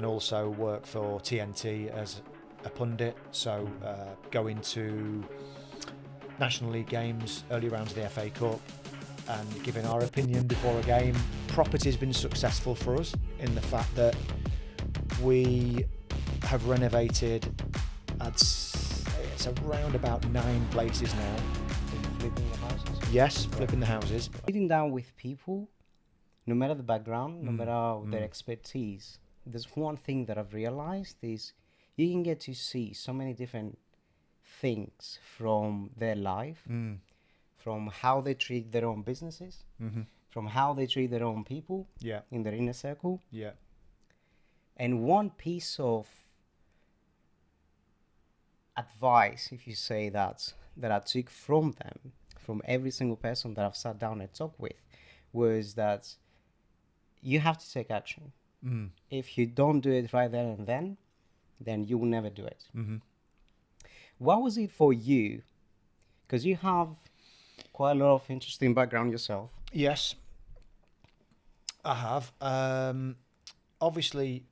and also work for TNT as a pundit. So going to National League games, early rounds of the FA Cup, and giving our opinion before a game. Property's been successful for us in the fact that we have renovated, it's around about 9 places now. Flipping the houses? Yes, flipping the houses. Sitting down with people, no matter the background, no matter their expertise, there's one thing that I've realized is you can get to see so many different things from their life, from how they treat their own businesses, from how they treat their own people in their inner circle. Yeah. And one piece of advice, if you say that I took from them, from every single person that I've sat down and talked with, was that you have to take action. If you don't do it right there and then you will never do it. What was it for you? Because you have quite a lot of interesting background yourself. Yes, I have. Obviously,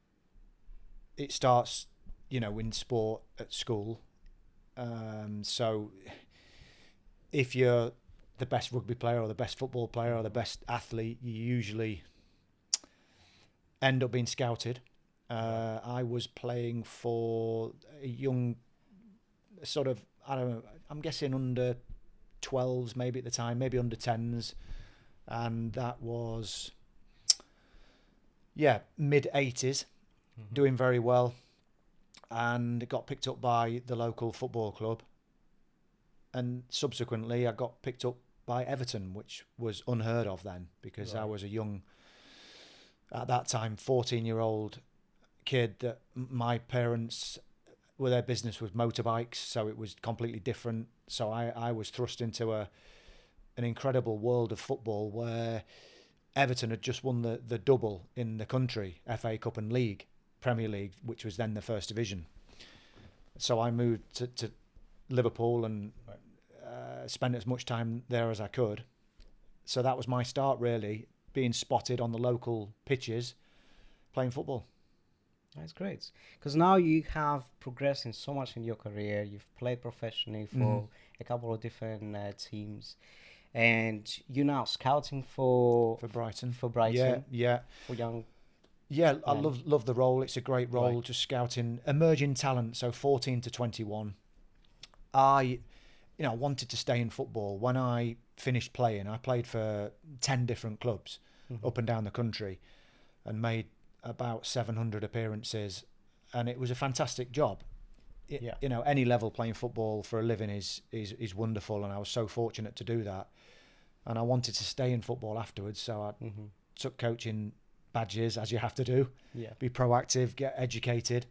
it starts, in sport at school. So if you're the best rugby player or the best football player or the best athlete, you usually end up being scouted. I was playing for a young sort of, I don't know, I'm guessing under 12s maybe at the time, maybe under 10s. And that was, mid 80s, doing very well. And got picked up by the local football club. And subsequently, I got picked up by Everton, which was unheard of then, because I was a young, at that time, 14-year-old kid that my parents, their business was motorbikes, so it was completely different. So I was thrust into an incredible world of football where Everton had just won the double in the country, FA Cup and League, Premier League, which was then the first division. So I moved to Liverpool and spent as much time there as I could. So that was my start, really, being spotted on the local pitches, playing football. That's great. Because now you have progressed in so much in your career. You've played professionally for a couple of different teams. And you're now scouting for Brighton. For Brighton. Yeah. For young. Yeah, I love the role. It's a great role, Right. just scouting emerging talent. So 14 to 21. I wanted to stay in football. When I finished playing, I played for 10 different clubs up and down the country and made about 700 appearances. And it was a fantastic job. Any level playing football for a living is wonderful. And I was so fortunate to do that. And I wanted to stay in football afterwards. So I took coaching badges, as you have to do. Be proactive, get educated,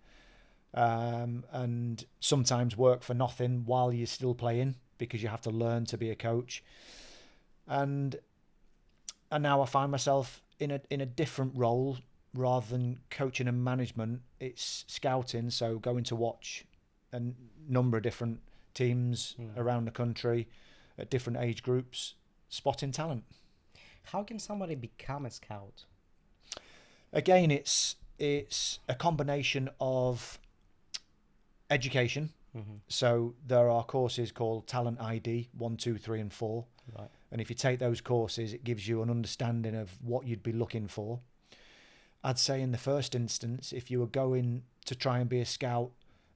and sometimes work for nothing while you're still playing, because you have to learn to be a coach. And now I find myself in a different role. Rather than coaching and management, it's scouting, so going to watch a number of different teams around the country at different age groups, spotting talent. How can somebody become a scout? Again, it's a combination of education. So there are courses called Talent ID 1, 2, 3 and 4. Right. And if you take those courses, it gives you an understanding of what you'd be looking for. I'd say in the first instance, if you were going to try and be a scout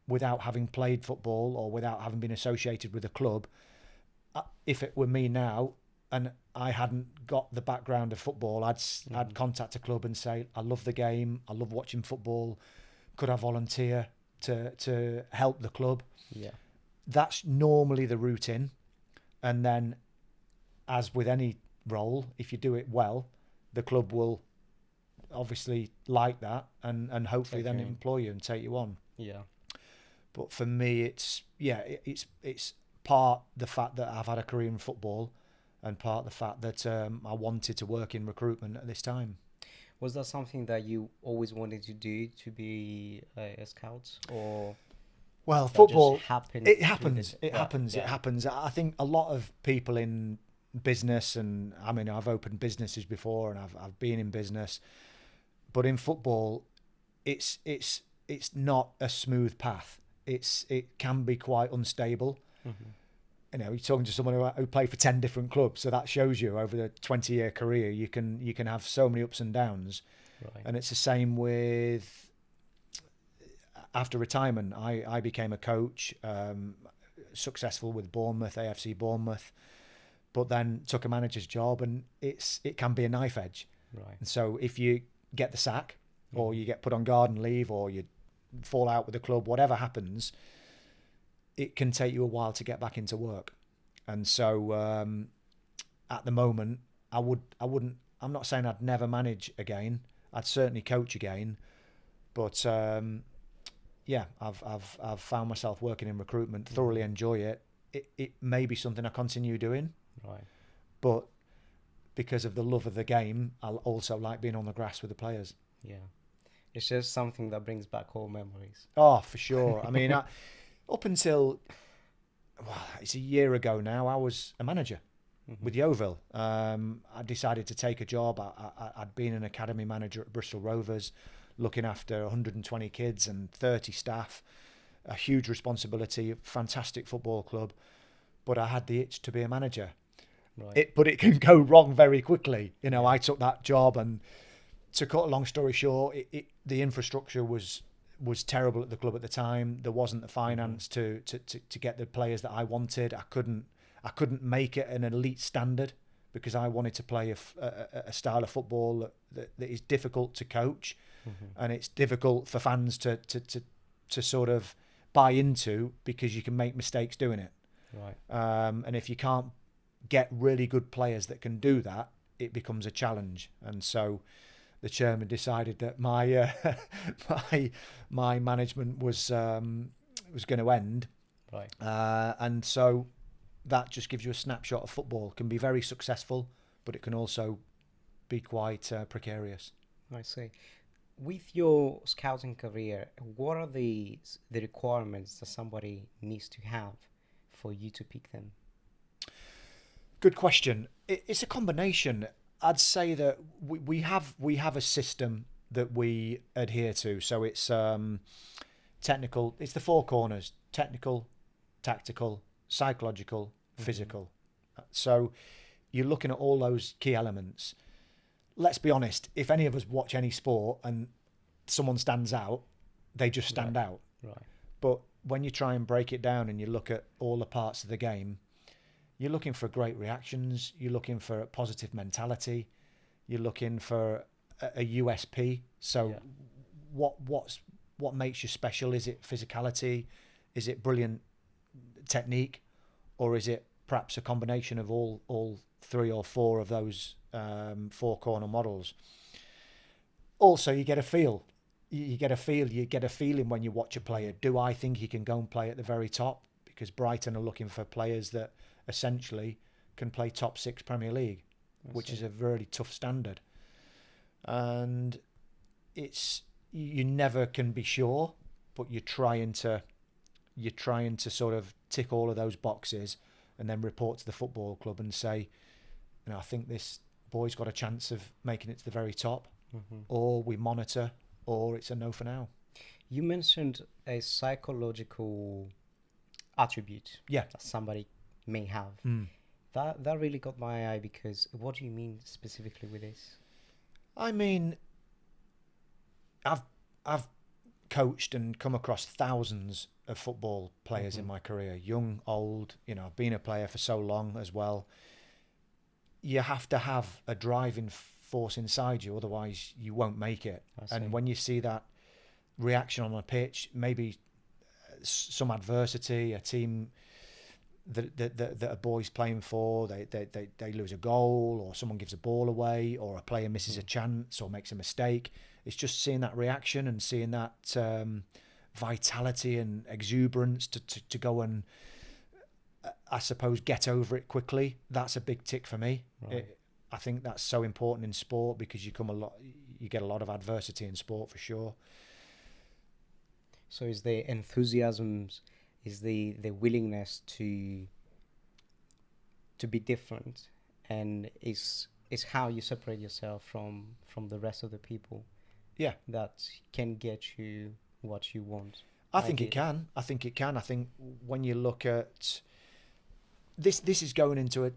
without having played football or without having been associated with a club, if it were me now and I hadn't got the background of football, I'd contact a club and say, I love the game, I love watching football, could I volunteer to help the club? Yeah. That's normally the route in. And then, as with any role, if you do it well, the club will obviously like that and hopefully then employ you and take you on. Yeah. But for me, it's part the fact that I've had a career in football and part the fact that I wanted to work in recruitment at this time. Was that something that you always wanted to do, to be a scout, or? Well, football, it happens. It happens. I think a lot of people in business, and I mean, I've opened businesses before and I've been in business, but in football, it's not a smooth path. It can be quite unstable. You know, you're talking to someone who played for 10 different clubs, so that shows you over the 20-year career you can have so many ups and downs. Right. And it's the same with after retirement. I became a coach, successful with Bournemouth, AFC Bournemouth, but then took a manager's job, and it can be a knife edge. Right. And so if you get the sack, or you get put on garden leave, or you fall out with the club, whatever happens, it can take you a while to get back into work. And so at the moment, I'm not saying I'd never manage again. I'd certainly coach again, but yeah, I've found myself working in recruitment, thoroughly enjoy it. It may be something I continue doing, Right. but because of the love of the game, I'll also like being on the grass with the players. Yeah. It's just something that brings back old memories. Oh, for sure. I mean, up until, well, it's a year ago now, I was a manager with Yeovil. I decided to take a job. I'd been an academy manager at Bristol Rovers, looking after 120 kids and 30 staff, a huge responsibility, fantastic football club. But I had the itch to be a manager. Right. But it can go wrong very quickly. You know, I took that job, and to cut a long story short, the infrastructure was terrible at the club at the time. There wasn't the finance to get the players that I wanted. I couldn't make it an elite standard because I wanted to play a style of football that is difficult to coach, and it's difficult for fans to sort of buy into because you can make mistakes doing it. Right. And if you can't get really good players that can do that, it becomes a challenge. And so the chairman decided that my my management was going to end. Right. And so that just gives you a snapshot of football. It can be very successful, but it can also be quite precarious. I see. With your scouting career, what are the requirements that somebody needs to have for you to pick them? Good question. It's a combination. I'd say that we have a system that we adhere to. So it's technical. It's the four corners: technical, tactical, psychological, physical. So you're looking at all those key elements. Let's be honest. If any of us watch any sport and someone stands out, they just stand out. Right. But when you try and break it down and you look at all the parts of the game, you're looking for great reactions. You're looking for a positive mentality. You're looking for a USP. So what makes you special? Is it physicality? Is it brilliant technique? Or is it perhaps a combination of all three or four of those four corner models? Also, you get a feel. You get a feeling when you watch a player. Do I think he can go and play at the very top? Because Brighton are looking for players that essentially can play top 6 Premier League, which is a very tough standard. And you never can be sure, but you're trying to sort of tick all of those boxes and then report to the football club and say, I think this boy's got a chance of making it to the very top, or we monitor, or it's a no for now. You mentioned a psychological attribute that somebody may have. That really got my eye, because what do you mean specifically with this? I mean, I've coached and come across thousands of football players in my career, young, old. I've been a player for so long as well. You have to have a driving force inside you, otherwise you won't make it. And when you see that reaction on a pitch, maybe some adversity, a team that a boy's playing for, they lose a goal, or someone gives a ball away, or a player misses a chance or makes a mistake. It's just seeing that reaction and seeing that vitality and exuberance to go and, I suppose, get over it quickly. That's a big tick for me. Right. I think that's so important in sport, because you get a lot of adversity in sport for sure. So is the enthusiasm, is the willingness to be different, and is how you separate yourself from the rest of the people. Yeah. that can get you what you want. I think it can. I think when you look at this is going into a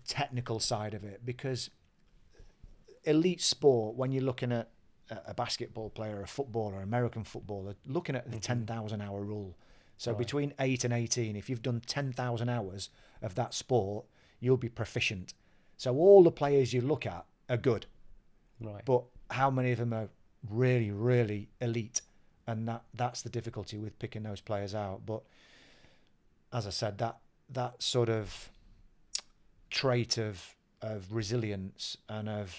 technical side of it, because elite sport, when you're looking at a basketball player, a footballer, American footballer, looking at the 10,000 hour rule. So between 8 and 18, if you've done 10,000 hours of that sport, you'll be proficient. So all the players you look at are good. Right. But how many of them are really, really elite? And that's the difficulty with picking those players out. But as I said, that sort of trait of resilience and of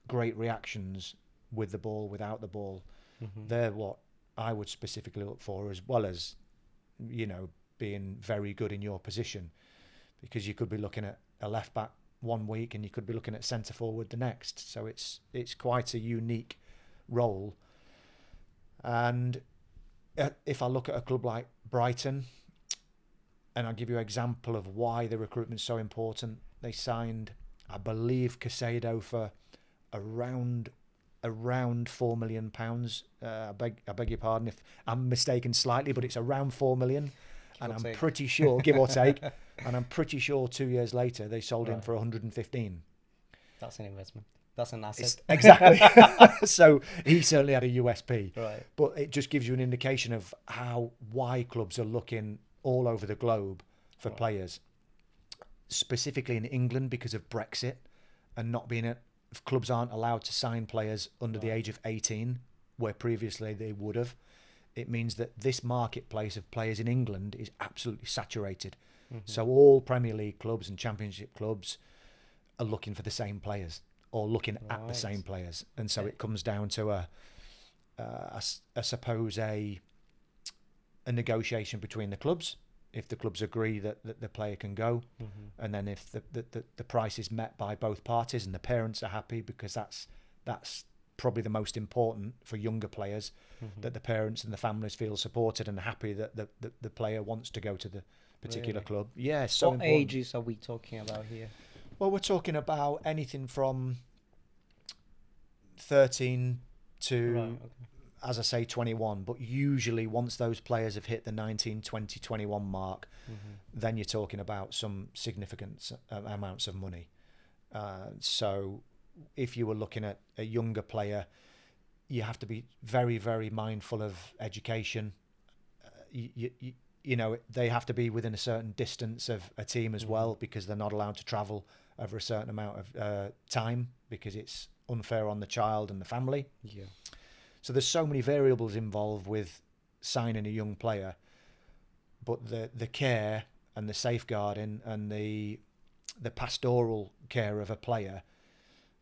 great reactions with the ball, without the ball, they're what I would specifically look for, as well as, being very good in your position, because you could be looking at a left back one week and you could be looking at centre forward the next. So it's quite a unique role. And if I look at a club like Brighton, and I'll give you an example of why the recruitment's so important. They signed, I believe, Casado for around £4 million. I beg your pardon if I'm mistaken slightly, but it's around 4 million. And I'm pretty sure, give or take, and I'm pretty sure 2 years later they sold him for 115. That's an investment. That's an asset. Exactly. So he certainly had a USP. Right. But it just gives you an indication of why clubs are looking all over the globe for players, specifically in England because of Brexit and not being clubs aren't allowed to sign players under the age of 18, where previously they would have. It means that this marketplace of players in England is absolutely saturated. So all Premier League clubs and Championship clubs are looking for the same players, or looking at the same players. And so it comes down to I suppose a negotiation between the clubs, if the clubs agree that the player can go, and then if the price is met by both parties and the parents are happy, because that's probably the most important for younger players, that the parents and the families feel supported and happy that the player wants to go to the particular club. Yeah, so what important. ages are we talking about here? Well, we're talking about anything from 13 to, as I say, 21. But usually once those players have hit the 19, 20, 21 mark, then you're talking about some significant amounts of money. So if you were looking at a younger player, you have to be very, very mindful of education. They have to be within a certain distance of a team as well, because they're not allowed to travel over a certain amount of time, because it's unfair on the child and the family. Yeah. So there's so many variables involved with signing a young player, but the care and the safeguarding and the pastoral care of a player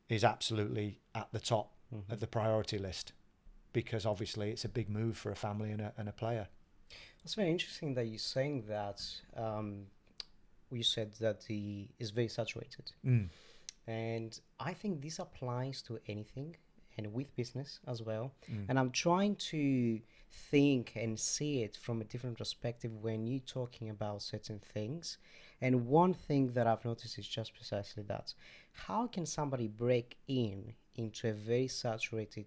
is absolutely at the top of the priority list, because obviously it's a big move for a family and a player. It's very interesting that you're saying that. You said that is very saturated, and I think this applies to anything, and with business as well. And I'm trying to think and see it from a different perspective when you're talking about certain things. And one thing that I've noticed is just precisely that. How can somebody break into a very saturated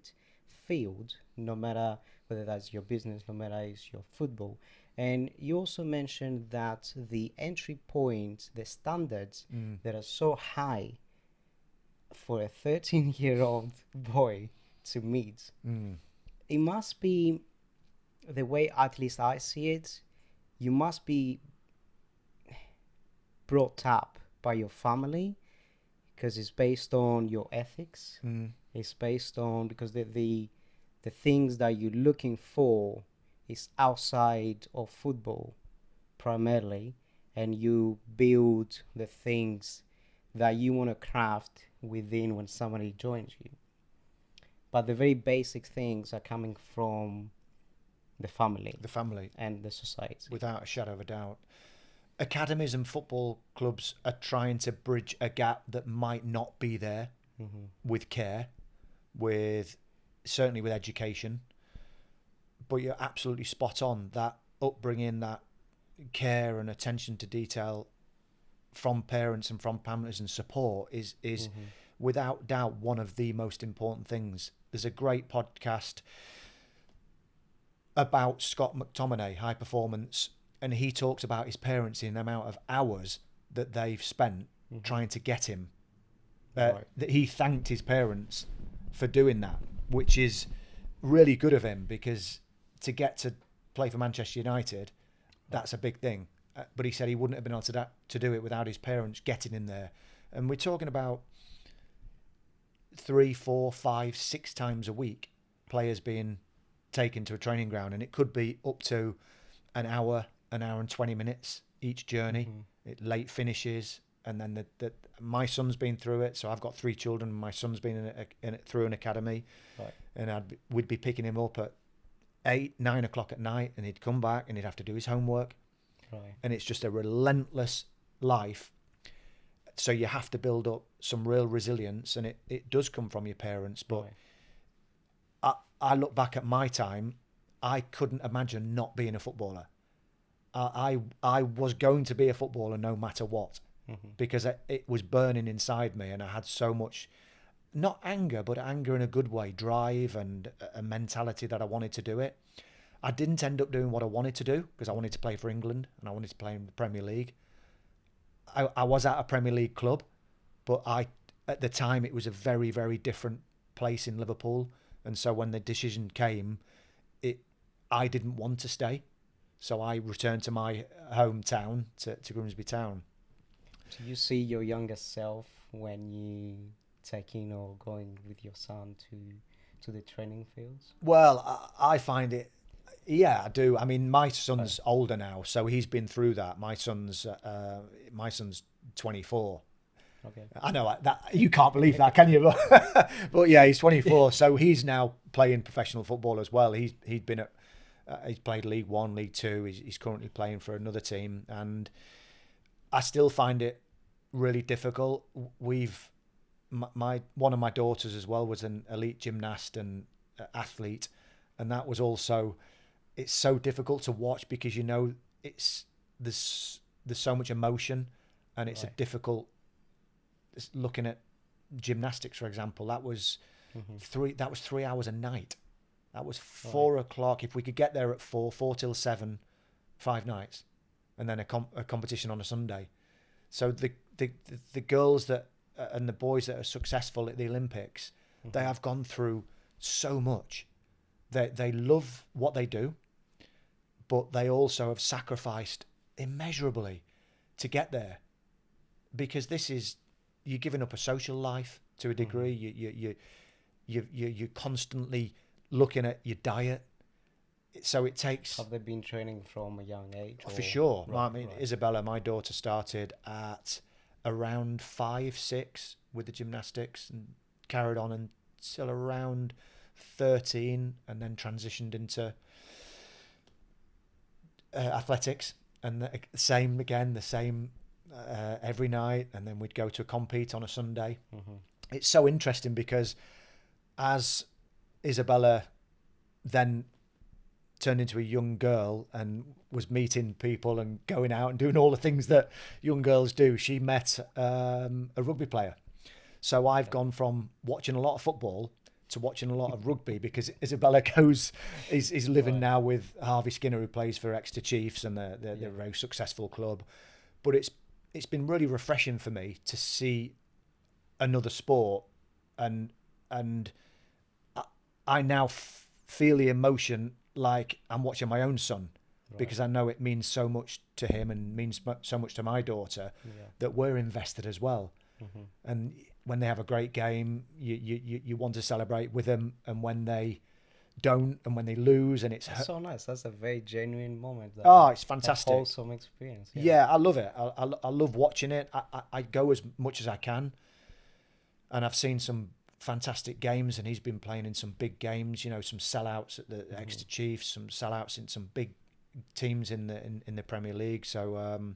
field, no matter whether that's your business, no matter it's your football? And you also mentioned that the entry point, the standards that are so high for a 13-year-old boy to meet, it must be, the way at least I see it, you must be brought up by your family, because it's based on your ethics. It's based on, because the things that you're looking for is outside of football primarily, and you build the things that you want to craft within when somebody joins you. But the very basic things are coming from the family and the society, without a shadow of a doubt. Academies and football clubs are trying to bridge a gap that might not be there, with care, certainly with education. But you're absolutely spot on. That upbringing, that care and attention to detail from parents and from families and support is without doubt one of the most important things. There's a great podcast about Scott McTominay, high performance, and he talks about his parents in the amount of hours that they've spent trying to get him. That he thanked his parents for doing that, which is really good of him, because to get to play for Manchester United, that's a big thing. But he said he wouldn't have been able to do it without his parents getting him there. And we're talking about 3, 4, 5, 6 times a week, players being taken to a training ground, and it could be up to an hour and 20 minutes each journey. Late finishes, and then my son's been through it, so I've got 3 children. My son's been through an academy, and we'd be picking him up at 8, 9 o'clock at night, and he'd come back and he'd have to do his homework, and it's just a relentless life. So you have to build up some real resilience, and it does come from your parents. But I look back at my time, I couldn't imagine not being a footballer. I was going to be a footballer no matter what, because it was burning inside me, and I had so much, not anger, but anger in a good way, drive and a mentality that I wanted to do it. I didn't end up doing what I wanted to do, because I wanted to play for England and I wanted to play in the Premier League. I was at a Premier League club, but at the time it was a very, very different place in Liverpool. And so when the decision came, I didn't want to stay. So I returned to my hometown, to Grimsby Town. Do you see your younger self when you taking or going with your son to the training fields? Well, I find it, yeah, I do. I mean, my son's older now, so he's been through that. My son's 24. Okay. I know that you can't believe that, can you? But yeah, he's 24, so he's now playing professional football as well. He's played League One, League Two. He's currently playing for another team, and I still find it really difficult. One of my daughters as well was an elite gymnast and athlete, and that was also, it's so difficult to watch, because there's so much emotion, and it's a difficult. Looking at gymnastics, for example, that was 3 hours a night. That was 4 o'clock. If we could get there at 4 till 7, 5 nights, and then a competition on a Sunday. So the girls that and the boys that are successful at the Olympics, they have gone through so much. They love what they do, but they also have sacrificed immeasurably to get there, because you're giving up a social life to a degree. You're constantly looking at your diet. So it takes. Have they been training from a young age? For sure. Isabella, my daughter, started at around 5, 6 with the gymnastics, and carried on until around 13, and then transitioned into athletics, and the same every night, and then we'd go to compete on a Sunday. It's so interesting, because as Isabella then turned into a young girl and was meeting people and going out and doing all the things that young girls do, she met a rugby player. So I've gone from watching a lot of football to watching a lot of rugby, because Isabella is living now with Harvey Skinner, who plays for Exeter Chiefs, and they're a very successful club. But it's been really refreshing for me to see another sport, and I now feel the emotion like I'm watching my own son, because I know it means so much to him and means so much to my daughter, that we're invested as well. And when they have a great game, you want to celebrate with them, and when they don't, and when they lose, and it's so nice. That's a very genuine moment. It's fantastic. A wholesome experience. Yeah, I love it. I love watching it. I go as much as I can, and I've seen some fantastic games, and he's been playing in some big games. Some sellouts at the Exeter Chiefs, some sellouts in some big teams in the Premier League. So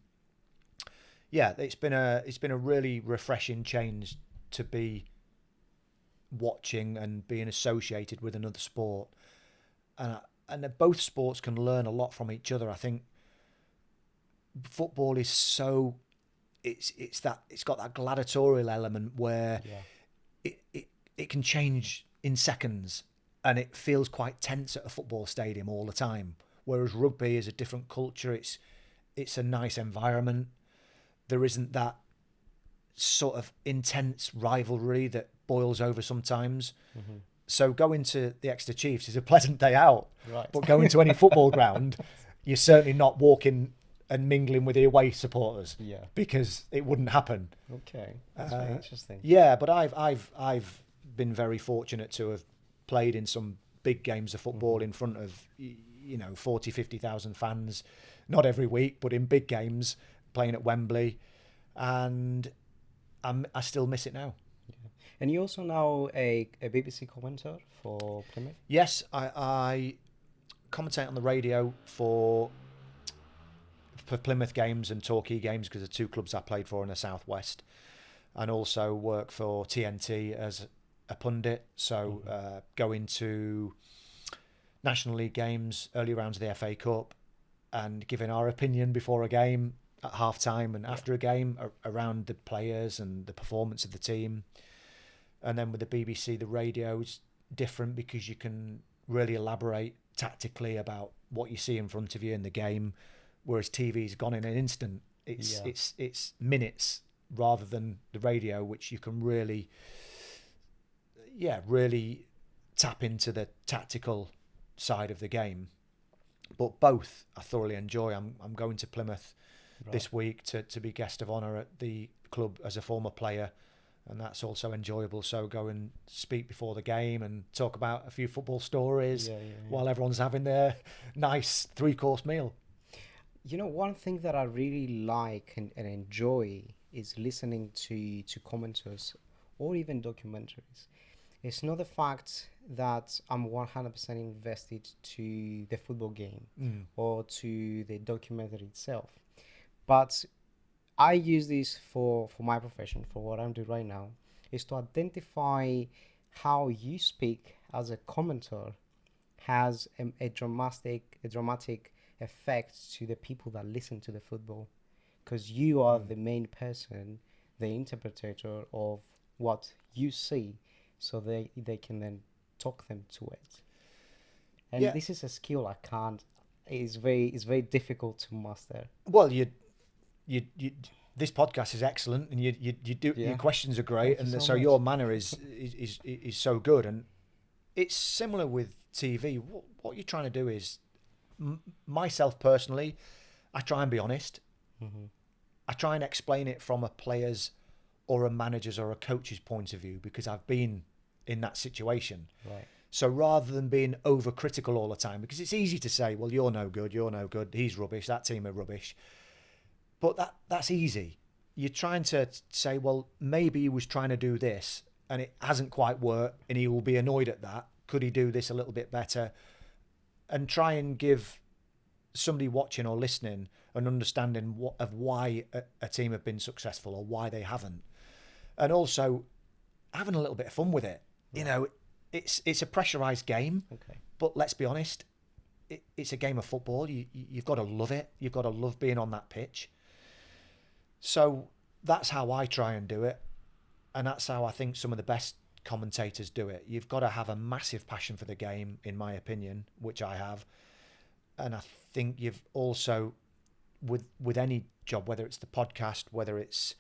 it's been a really refreshing change to be watching and being associated with another sport, and both sports can learn a lot from each other. I think football is it's got that gladiatorial element where it can change in seconds, and it feels quite tense at a football stadium all the time. Whereas rugby is a different culture. It's a nice environment. There isn't that sort of intense rivalry that boils over sometimes. Mm-hmm. So going to the Exeter Chiefs is a pleasant day out. Right. But going to any football ground, you're certainly not walking and mingling with the away supporters. Yeah. Because it wouldn't happen. Okay. That's very interesting. Yeah, but I've been very fortunate to have played in some big games of football in front of 40, 50,000 fans, not every week, but in big games, playing at Wembley, and I still miss it now. Yeah. And you're also now a BBC commentator for Plymouth? Yes, I commentate on the radio for Plymouth games and Torquay games, because the two clubs I played for in the Southwest, and also work for TNT as a pundit. So going to National League games, early rounds of the FA Cup, and giving our opinion before a game at half time and after a game around the players and the performance of the team. And then with the BBC, the radio's different because you can really elaborate tactically about what you see in front of you in the game, whereas TV's gone in an instant. It's minutes rather than the radio, which you can really tap into the tactical side of the game. But both I thoroughly enjoy. I'm going to Plymouth this week to be guest of honour at the club as a former player, and that's also enjoyable. So go and speak before the game and talk about a few football stories while everyone's having their nice 3-course meal. One thing that I really like and enjoy is listening to commenters or even documentaries. It's not the fact that I'm 100% invested to the football game or to the documentary itself, but I use this for my profession, for what I'm doing right now, is to identify how you speak as a commentator has a dramatic effect to the people that listen to the football, because you are the main person, the interpreter of what you see, so they can then talk them to it. And this is a skill I can't. It's very difficult to master. Well, you this podcast is excellent, and you do your questions are great, and so your manner is so good, and it's similar with TV. What you're trying to do is, myself personally, I try and be honest. I try and explain it from a player's or a manager's or a coach's point of view, because I've been in that situation. Right. So rather than being overcritical all the time, because it's easy to say, well, you're no good, he's rubbish, that team are rubbish. But that's easy. You're trying to say, well, maybe he was trying to do this and it hasn't quite worked and he will be annoyed at that. Could he do this a little bit better? And try and give somebody watching or listening an understanding of why a team have been successful or why they haven't. And also having a little bit of fun with it. Right. It's a pressurized game, but let's be honest, it's a game of football. You've got to love it. You've got to love being on that pitch. So that's how I try and do it. And that's how I think some of the best commentators do it. You've got to have a massive passion for the game, in my opinion, which I have. And I think you've also, with any job, whether it's the podcast, whether it's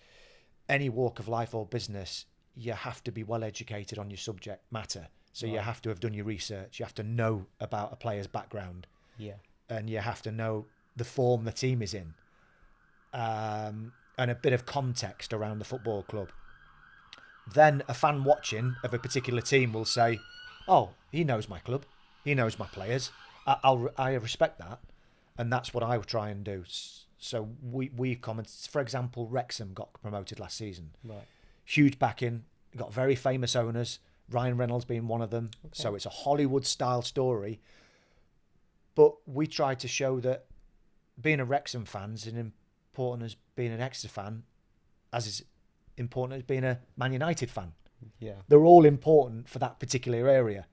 any walk of life or business, you have to be well educated on your subject matter. So you have to have done your research. You have to know about a player's background. Yeah. And you have to know the form the team is in. And a bit of context around the football club. Then a fan watching of a particular team will say, oh, he knows my club. He knows my players. I respect that. And that's what I would try and do. So we comment, for example, Wrexham got promoted last season. Right. Huge backing, got very famous owners, Ryan Reynolds being one of them. Okay. So it's a Hollywood-style story. But we tried to show that being a Wrexham fan is as important as being an Exeter fan, as is important as being a Man United fan. Yeah. They're all important for that particular area.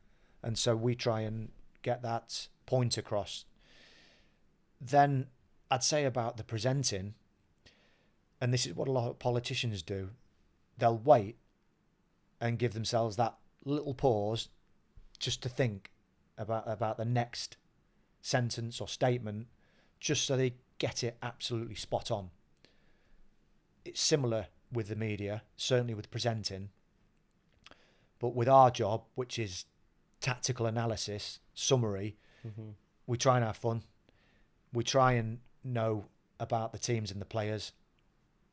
And so we try and get that point across. Then I'd say about the presenting, and this is what a lot of politicians do, they'll wait and give themselves that little pause just to think about the next sentence or statement, just so they get it absolutely spot on. It's similar with the media, certainly with presenting, but with our job, which is tactical analysis, summary, we try and have fun. We try and know about the teams and the players,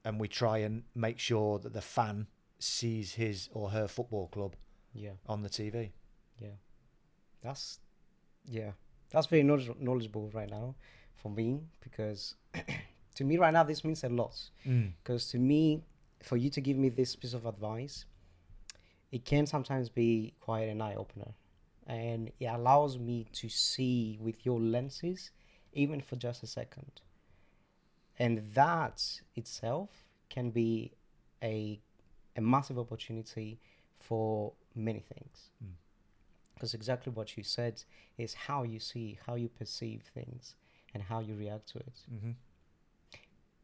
and we try and make sure that the fan sees his or her football club on the TV. That's very knowledgeable right now for me, because to me right now this means a lot. Because to me, for you to give me this piece of advice, it can sometimes be quite an eye-opener, and it allows me to see with your lenses even for just a second, and that itself can be a massive opportunity for many things. Because exactly what you said is how you see, how you perceive things, and how you react to it.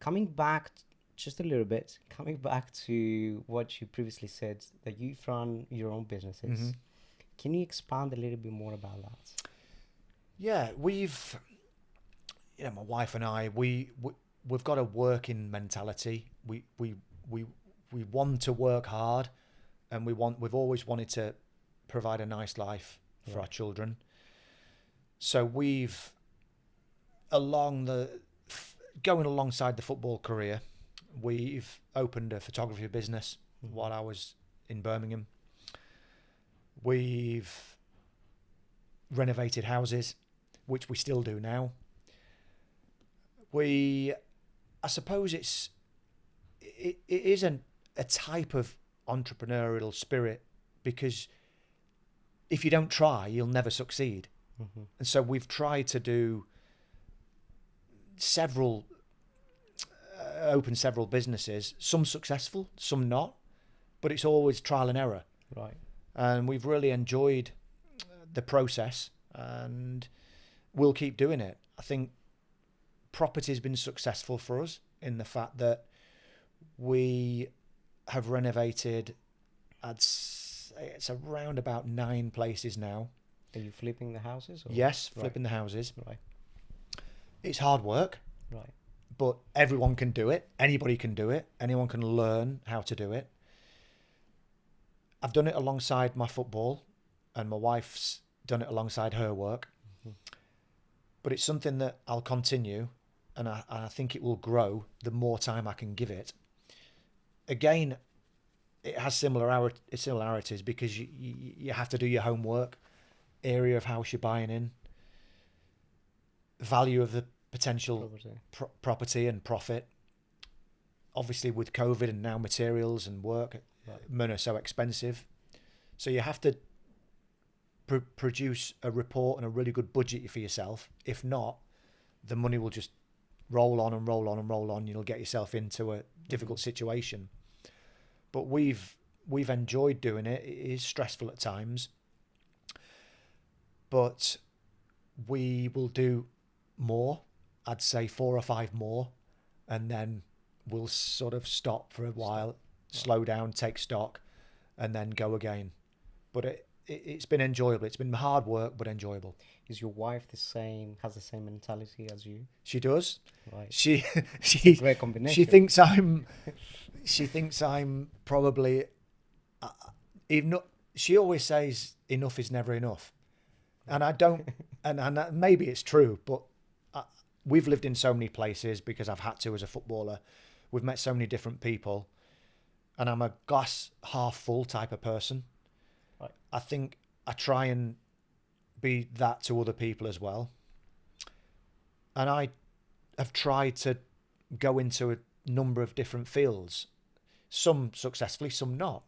Coming back just a little bit, coming back to what you previously said, that you've run your own businesses. Can you expand a little bit more about that? Yeah, my wife and I, we've got a working mentality. We want to work hard, and we've always wanted to provide a nice life for our children. So we've, going alongside the football career, we've opened a photography business while I was in Birmingham. We've renovated houses, which we still do now. I suppose it isn't a type of entrepreneurial spirit, because if you don't try, you'll never succeed. And so we've tried to do open several businesses, some successful, some not, but it's always trial and error. Right. And we've really enjoyed the process, and we'll keep doing it. I think property's been successful for us in the fact that we have renovated, I'd say it's around about 9 places now. Are you flipping the houses? Or? Yes, flipping the houses. Right. It's hard work. Right. But everyone can do it. Anybody can do it. Anyone can learn how to do it. I've done it alongside my football, and my wife's done it alongside her work. But it's something that I'll continue, and I think it will grow the more time I can give it. Again, it has similarities because you have to do your homework, area of house you're buying in, value of the potential property and profit. Obviously with COVID and now materials and work, men are so expensive. So you have to produce a report and a really good budget for yourself. If not, the money will just roll on and roll on and roll on. You'll get yourself into a difficult situation. But we've enjoyed doing it. It is stressful at times, but we will do more. I'd say 4 or 5 more, and then we'll sort of stop for a while, slow down, take stock, and then go again. But it's been enjoyable. It's been hard work, but enjoyable. Is your wife has the same mentality as you? She does. Right. She great combination. She thinks I'm probably even. She always says enough is never enough, and I don't. and maybe it's true, but we've lived in so many places because I've had to as a footballer. We've met so many different people, and I'm a glass half full type of person. Right. I think I try and be that to other people as well. And I have tried to go into a number of different fields, some successfully, some not.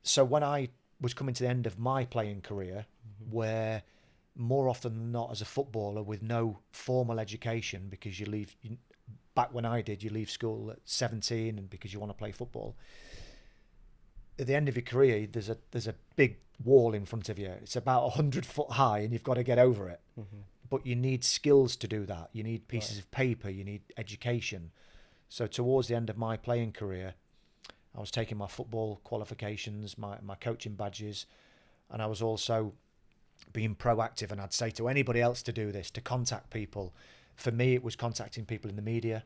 So when I was coming to the end of my playing career, where more often than not as a footballer with no formal education, because back when I did, you leave school at 17 and because you want to play football. At the end of your career, there's a big wall in front of you. It's about 100 foot high, and you've got to get over it. But you need skills to do that. You need pieces of paper. You need education. So towards the end of my playing career, I was taking my football qualifications, my coaching badges, and I was also being proactive. And I'd say to anybody else to do this, to contact people. For me, it was contacting people in the media.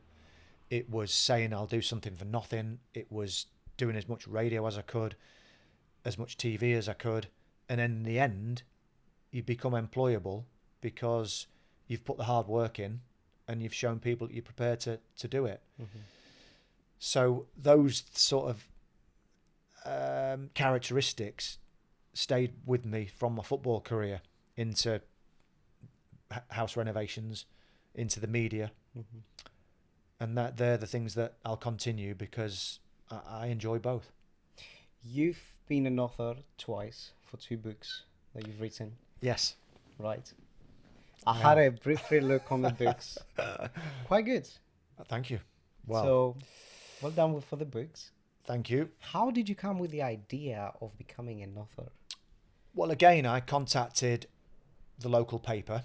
It was saying I'll do something for nothing. It was doing as much radio as I could, as much TV as I could. And then in the end, you become employable because you've put the hard work in and you've shown people that you're prepared to do it. Mm-hmm. So those sort of characteristics stayed with me from my football career into house renovations, into the media. Mm-hmm. And that they're the things that I'll continue because I enjoy both. You've been an author twice for 2 books that you've written. Yes. Right. I had a brief look on the books. Quite good. Thank you. Wow. So, well done for the books. Thank you. How did you come with the idea of becoming an author? Well, again, I contacted the local paper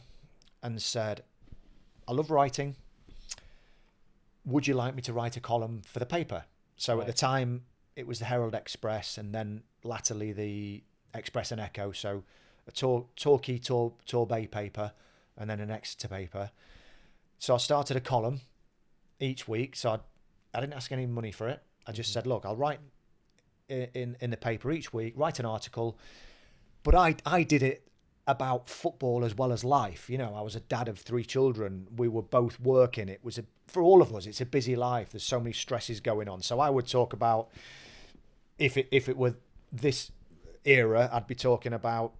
and said, I love writing. Would you like me to write a column for the paper? So At the time, it was the Herald Express and then latterly the Express and Echo. So a Torquay Torbay paper and then an Exeter paper. So I started a column each week. So I didn't ask any money for it. I just said, look, I'll write in the paper each week, write an article. But I did it about football as well as life. You know, I was a dad of 3 children. We were both working. It was for all of us, it's a busy life. There's so many stresses going on. So I would talk about, if it were this era, I'd be talking about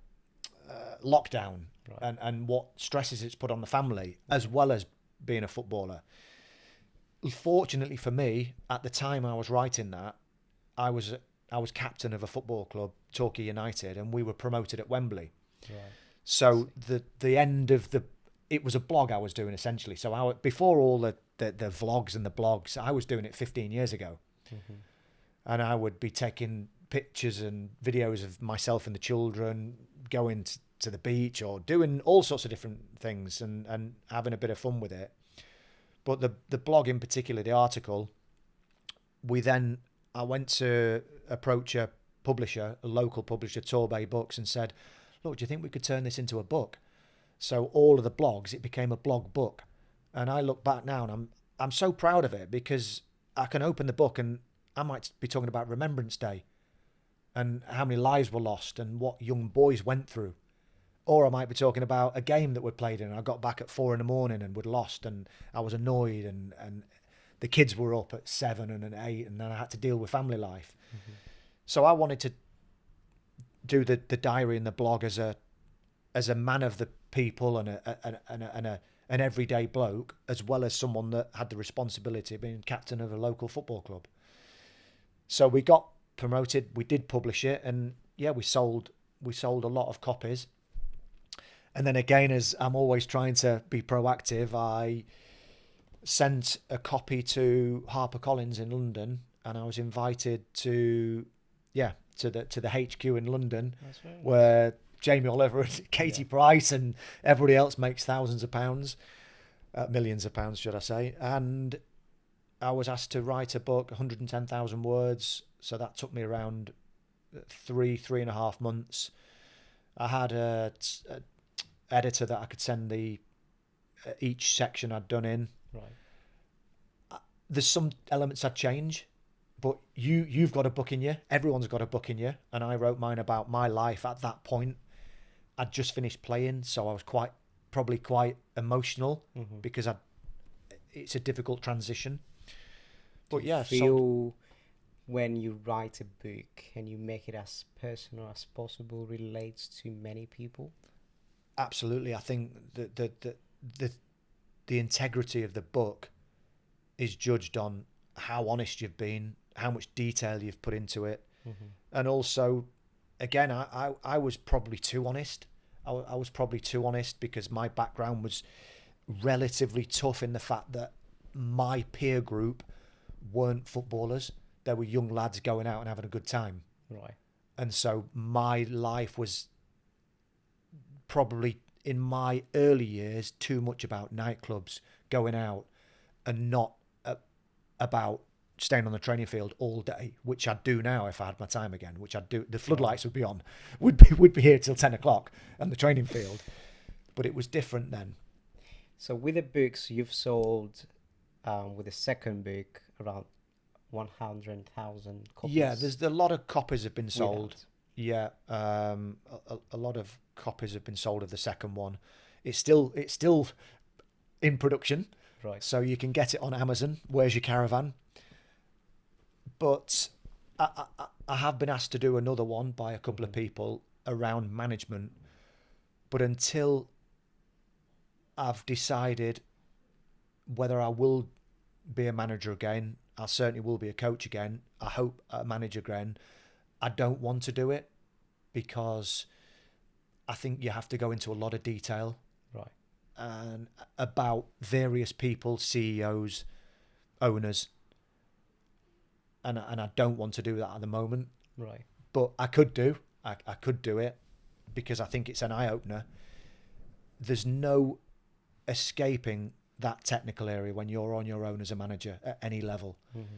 lockdown and what stresses it's put on the family, as well as being a footballer. Fortunately for me, at the time I was writing that, I was captain of a football club, Torquay United, and we were promoted at Wembley. Right. So the end of it was a blog I was doing essentially. So before all the vlogs and the blogs, I was doing it 15 years ago. Mm-hmm. And I would be taking pictures and videos of myself and the children going to the beach or doing all sorts of different things and having a bit of fun with it. But the blog in particular, the article, I went to approach a local publisher, Torbay Books, and said, look, do you think we could turn this into a book? So all of the blogs, it became a blog book. And I look back now and I'm so proud of it because I can open the book and I might be talking about Remembrance Day and how many lives were lost and what young boys went through. Or I might be talking about a game that we played in and I got back at 4 a.m. and we'd lost and I was annoyed and the kids were up at 7 and 8 and then I had to deal with family life. Mm-hmm. So I wanted to do the diary and the blog as a man of the people and an everyday bloke, as well as someone that had the responsibility of being captain of a local football club. So we got promoted, we did publish it, and we sold a lot of copies. And then again, as I'm always trying to be proactive, I sent a copy to HarperCollins in London, and I was invited to the HQ in London, where Jamie Oliver and Katie Price and everybody else makes thousands of pounds, millions of pounds, should I say. And I was asked to write a book, 110,000 words. So that took me around 3.5 months. I had a editor that I could send each section I'd done in. Right. There's some elements I'd change, but you've got a book in you. Everyone's got a book in you. And I wrote mine about my life at that point. I'd just finished playing, so I was probably quite emotional because it's a difficult transition. But when you write a book and you make it as personal as possible relates to many people? Absolutely. I think that the integrity of the book is judged on how honest you've been, how much detail you've put into it. Mm-hmm. And also, again, I was probably too honest. I was probably too honest because my background was relatively tough in the fact that my peer group weren't footballers. They were young lads going out and having a good time. Right. And so my life was probably, in my early years, too much about nightclubs, going out, and not about staying on the training field all day, which I'd do now if I had my time again, which I'd do. The floodlights would be on, would be here till 10 o'clock on the training field. But it was different then. So with the books you've sold, with the second book, around 100,000 copies. Yeah, there's a lot of copies have been sold. Without. Yeah, a lot of copies have been sold of the second one. It's still in production, Right. so you can get it on Amazon. Where's your caravan? But I have been asked to do another one by a couple of people around management. But until I've decided whether I will be a manager again, I certainly will be a coach again. I hope a manager again. I don't want to do it because I think you have to go into a lot of detail. Right. And about various people, CEOs, owners. And I don't want to do that at the moment. Right. But I could do. I could do it because I think it's an eye-opener. There's no escaping that technical area when you're on your own as a manager at any level. Mm-hmm.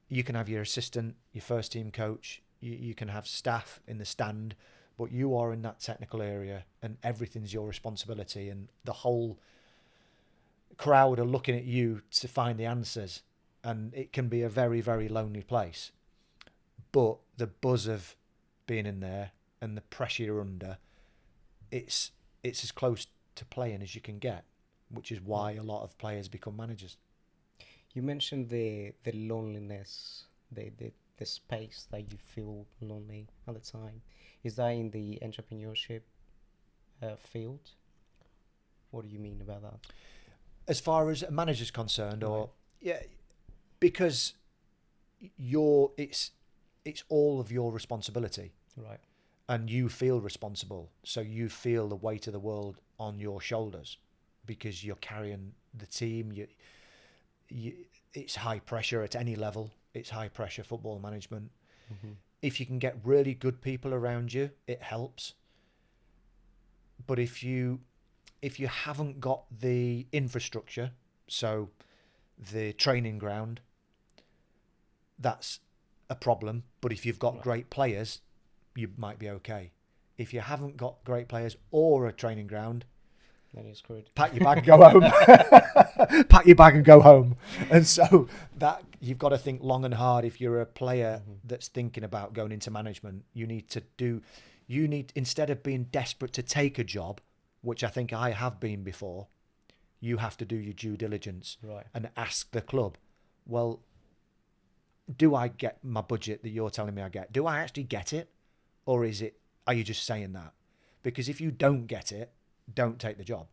You can have your assistant, your first team coach, you can have staff in the stand, but you are in that technical area and everything's your responsibility, and the whole crowd are looking at you to find the answers, and it can be a very, very lonely place. But the buzz of being in there and the pressure you're under, it's as close to playing as you can get, which is why a lot of players become managers. You mentioned the loneliness, the space that you feel lonely at the time. Is that in the entrepreneurship field? What do you mean about that? As far as a manager's concerned, Right. or yeah, because it's all of your responsibility. Right. And you feel responsible, so you feel the weight of the world on your shoulders because you're carrying the team. It's high pressure at any level. It's high pressure football management. Mm-hmm. If you can get really good people around you, it helps. But if you haven't got the infrastructure, so the training ground, that's a problem. But if you've got great players, you might be okay. If you haven't got great players or a training ground, Then you're screwed. pack your bag and go home. Pack your bag and go home. And so that you've got to think long and hard. If you're a player that's thinking about going into management, you need, instead of being desperate to take a job, which I think I have been before, you have to do your due diligence. Right. And ask the club, well, do I get my budget that you're telling me I get? Do I actually get it? Or are you just saying that? Because if you don't get it, don't take the job,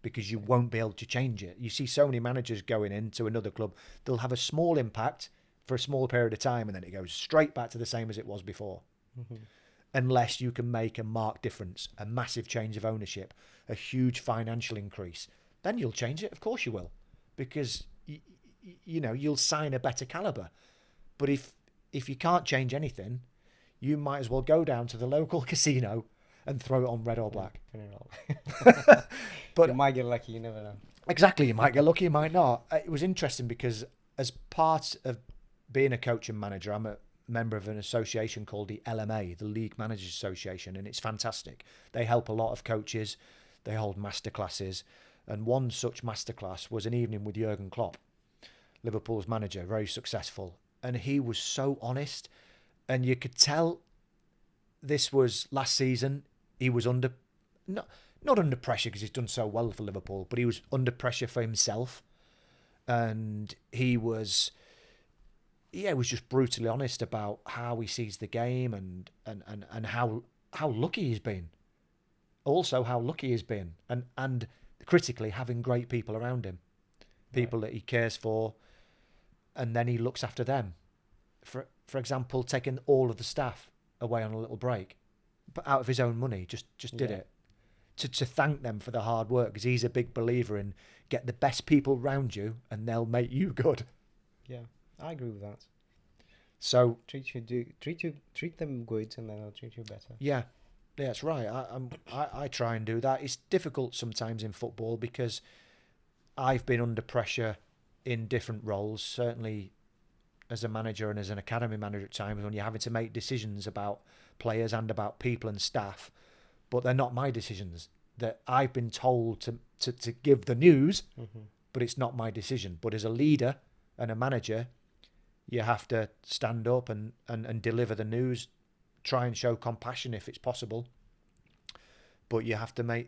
because you won't be able to change it. You see so many managers going into another club, they'll have a small impact for a small period of time and then it goes straight back to the same as it was before. Mm-hmm. Unless you can make a marked difference, a massive change of ownership, a huge financial increase, then you'll change it. Of course you will, because you'll sign a better caliber. But if you can't change anything, you might as well go down to the local casino and throw it on red or black. But you might get lucky, you never know. Exactly, you might get lucky, you might not. It was interesting because as part of being a coach and manager, I'm a member of an association called the LMA, the League Managers Association, and it's fantastic. They help a lot of coaches, they hold masterclasses, and one such masterclass was an evening with Jurgen Klopp, Liverpool's manager, very successful, and he was so honest, and you could tell this was last season. He was under, not under pressure because he's done so well for Liverpool, but he was under pressure for himself. And he was just brutally honest about how he sees the game and how lucky he's been. Also how lucky he's been. And critically, having great people around him. People that he cares for, and then he looks after them. For example, taking all of the staff away on a little break, but out of his own money, just did it to thank them for the hard work, because he's a big believer in get the best people around you and they'll make you good. Yeah, I agree with that. So treat them good and then they'll treat you better. Yeah, that's right. I try and do that. It's difficult sometimes in football because I've been under pressure in different roles. Certainly as a manager and as an academy manager at times when you're having to make decisions about players and about people and staff, but they're not my decisions. That I've been told to give the news, but it's not my decision. But as a leader and a manager, you have to stand up and deliver the news, try and show compassion if it's possible. But you have to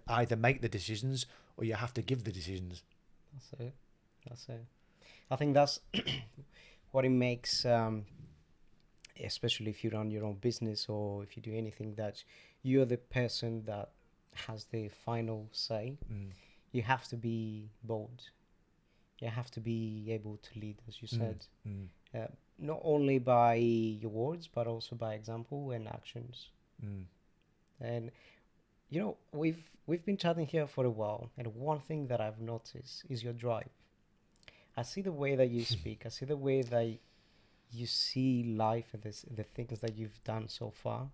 either make the decisions or you have to give the decisions. That's it. I think that's what it makes, especially if you run your own business or if you do anything, that you're the person that has the final say. You have to be bold. You have to be able to lead, as you said, not only by your words, but also by example and actions. And, you know, we've been chatting here for a while, and one thing that I've noticed is your drive. I see the way that you speak. I see the way that you see life and the things that you've done so far.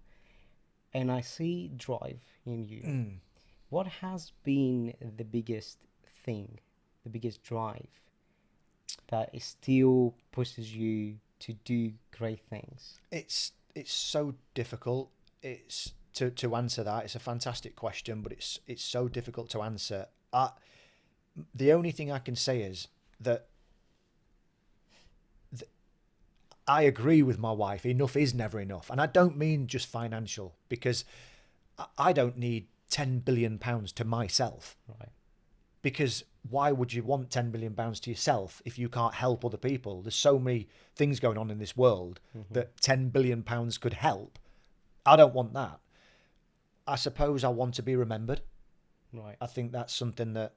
And I see drive in you. What has been the biggest thing, the biggest drive that it still pushes you to do great things? It's so difficult. It's to answer that. It's a fantastic question, but it's so difficult to answer. The only thing I can say is that I agree with my wife. Enough is never enough. And I don't mean just financial, because I don't need £10 billion to myself. Right. Because why would you want £10 billion to yourself if you can't help other people? There's so many things going on in this world that £10 billion could help. I don't want that. I suppose I want to be remembered. Right. I think that's something that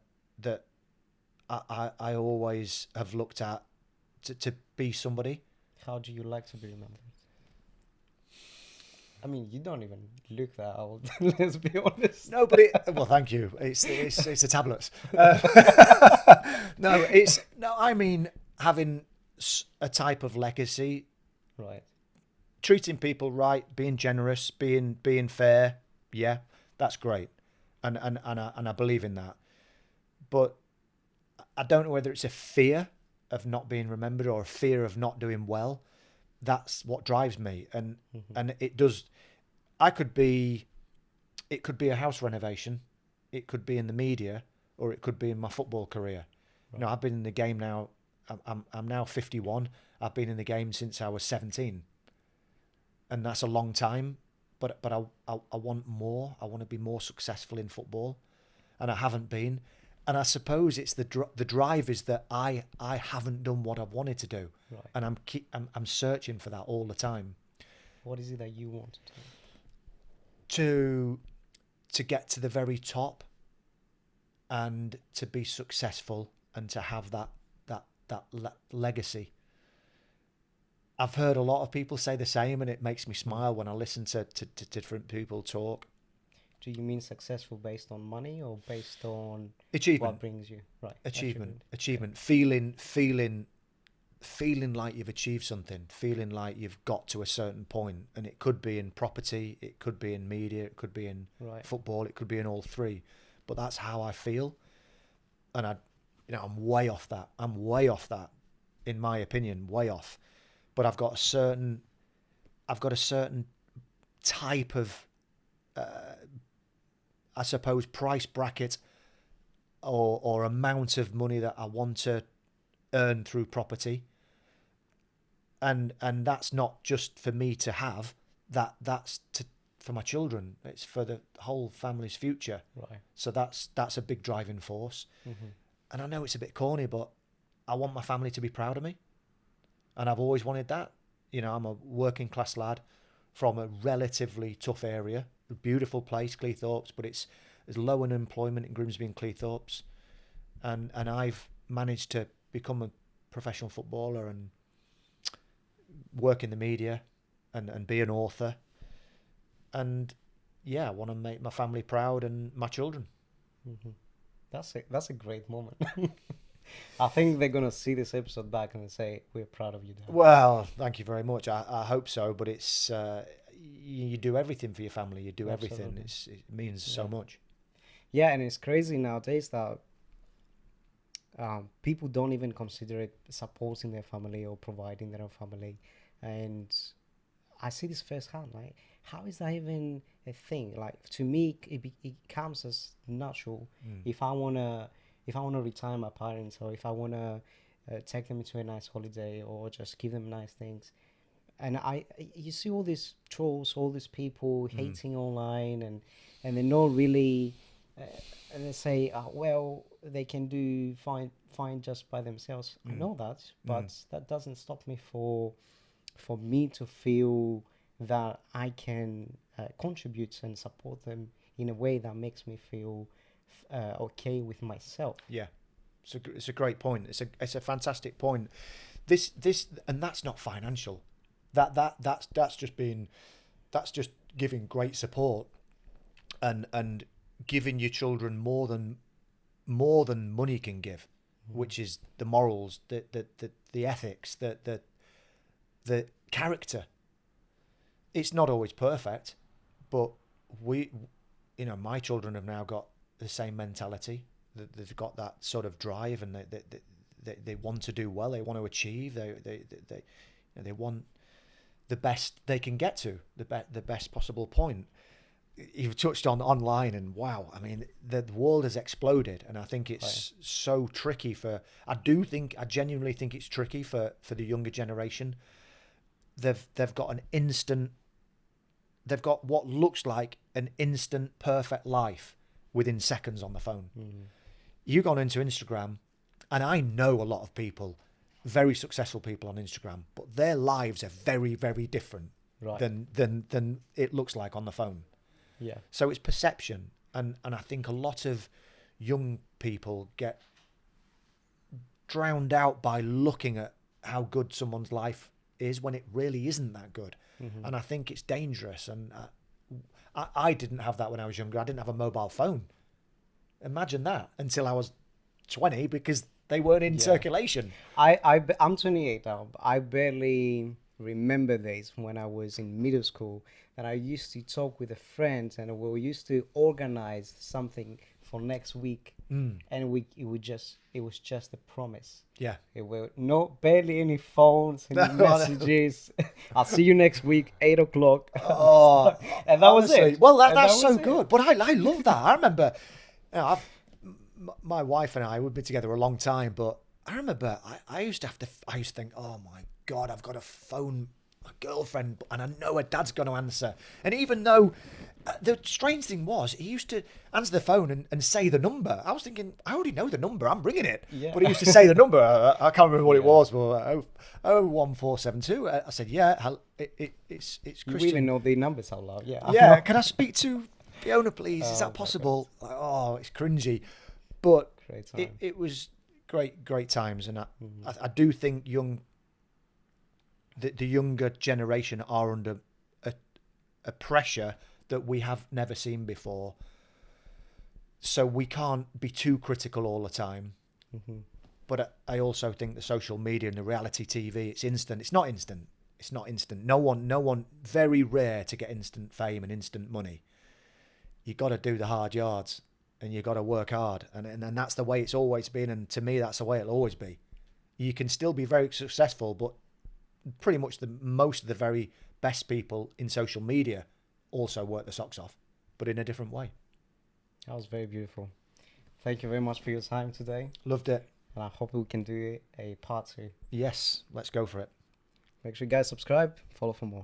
I always have looked at, to be somebody. How do you like to be remembered? I mean, you don't even look that old. Let's be honest. No, but well, thank you. It's the tablets. I mean having a type of legacy, right? Treating people right, being generous, being fair. Yeah, that's great, and I believe in that. But I don't know whether it's a fear of not being remembered or a fear of not doing well. That's what drives me, and it does. It could be a house renovation, it could be in the media, or it could be in my football career. Right. You know, I've been in the game now. I'm now 51. I've been in the game since I was 17, and that's a long time. But I want more. I want to be more successful in football, and I haven't been. And I suppose it's the drive is that I haven't done what I've wanted to do, right. And I'm searching for that all the time. What is it that you want to do? To get to the very top, and to be successful, and to have that legacy. I've heard a lot of people say the same, and it makes me smile when I listen to different people talk. Do you mean successful based on money or based on achievement? What brings you right? Achievement. Feeling like you've achieved something, feeling like you've got to a certain point, and it could be in property, it could be in media, it could be in football, it could be in all three. But that's how I feel, and I'm way off that. I'm way off that, in my opinion, way off. But I've got a certain type of, I suppose, price bracket or amount of money that I want to earn through property. And that's not just for me to have, that's for my children. It's for the whole family's future. Right. So that's a big driving force. And I know it's a bit corny, but I want my family to be proud of me. And I've always wanted that. You know, I'm a working class lad from a relatively tough area, a beautiful place, Cleethorpes, but there's low unemployment in Grimsby and Cleethorpes. And I've managed to become a professional footballer and work in the media and be an author. And yeah, I want to make my family proud and my children. That's a great moment. I think they're going to see this episode back and say, we're proud of you, Dad. Well, thank you very much. I hope so, but it's you do everything for your family. You do Absolutely. everything. It means so much. Yeah, and it's crazy nowadays that people don't even consider it supporting their family or providing their own family. And I see this firsthand. Like, how is that even a thing? Like, to me, it comes as natural. If I wanna retire my parents, or if I wanna take them into a nice holiday, or just give them nice things, and you see all these trolls, all these people hating online, and they're not really, and they say, well, they can do fine just by themselves. I know that, but that doesn't stop me for me to feel that I can contribute and support them in a way that makes me feel okay with myself. Yeah, it's a great point. It's a fantastic point. This and that's not financial. That's just giving great support and giving your children more than money can give, which is the morals, the ethics, the character. It's not always perfect, but my children have now got the same mentality. They've got that sort of drive, and they want to do well. They want to achieve. They want the best they can get to, the best possible point. You've touched on online, and wow, I mean, the world has exploded, and I think it's so tricky I genuinely think it's tricky for the younger generation. They've got what looks like an instant perfect life within seconds on the phone. You go into Instagram, and I know a lot of people, very successful people on Instagram, but their lives are very, very different than it looks like on the phone. Yeah. So it's perception, and I think a lot of young people get drowned out by looking at how good someone's life is when it really isn't that good. And I think it's dangerous. And I didn't have that when I was younger. I didn't have a mobile phone. Imagine that, until I was 20, because they weren't in circulation. I'm 28 now. I barely remember days when I was in middle school that I used to talk with a friend, and we used to organize something for next week, and it was just a promise. Yeah. It were barely any phones, any messages. I'll see you next week, 8:00. Oh, and that was it. Well, that's so good. But I love that. I remember, my wife and I, we've been together a long time, but I remember I used to think, oh my God, I've got to phone my girlfriend, and I know her dad's going to answer. And even though the strange thing was, he used to answer the phone and say the number. I was thinking, I already know the number, I'm ringing it. Yeah. But he used to say the number. I can't remember what it was, but 01472. I said, yeah, it's Christian. You even know the numbers out loud. Yeah. Yeah. Can I speak to Fiona, please? Is that possible? Like, it's cringy. But it was great times. And I do think the younger generation are under a pressure that we have never seen before. So we can't be too critical all the time. But I also think the social media and the reality TV, it's instant. It's not instant. No one, very rare to get instant fame and instant money. You got to do the hard yards, and you got to work hard. And that's the way it's always been. And to me, that's the way it'll always be. You can still be very successful, but pretty much most of the very best people in social media also work the socks off, but in a different way. That was very beautiful. Thank you very much for your time today. Loved it. And I hope we can do a part 2. Yes, let's go for it. Make sure you guys subscribe, follow for more.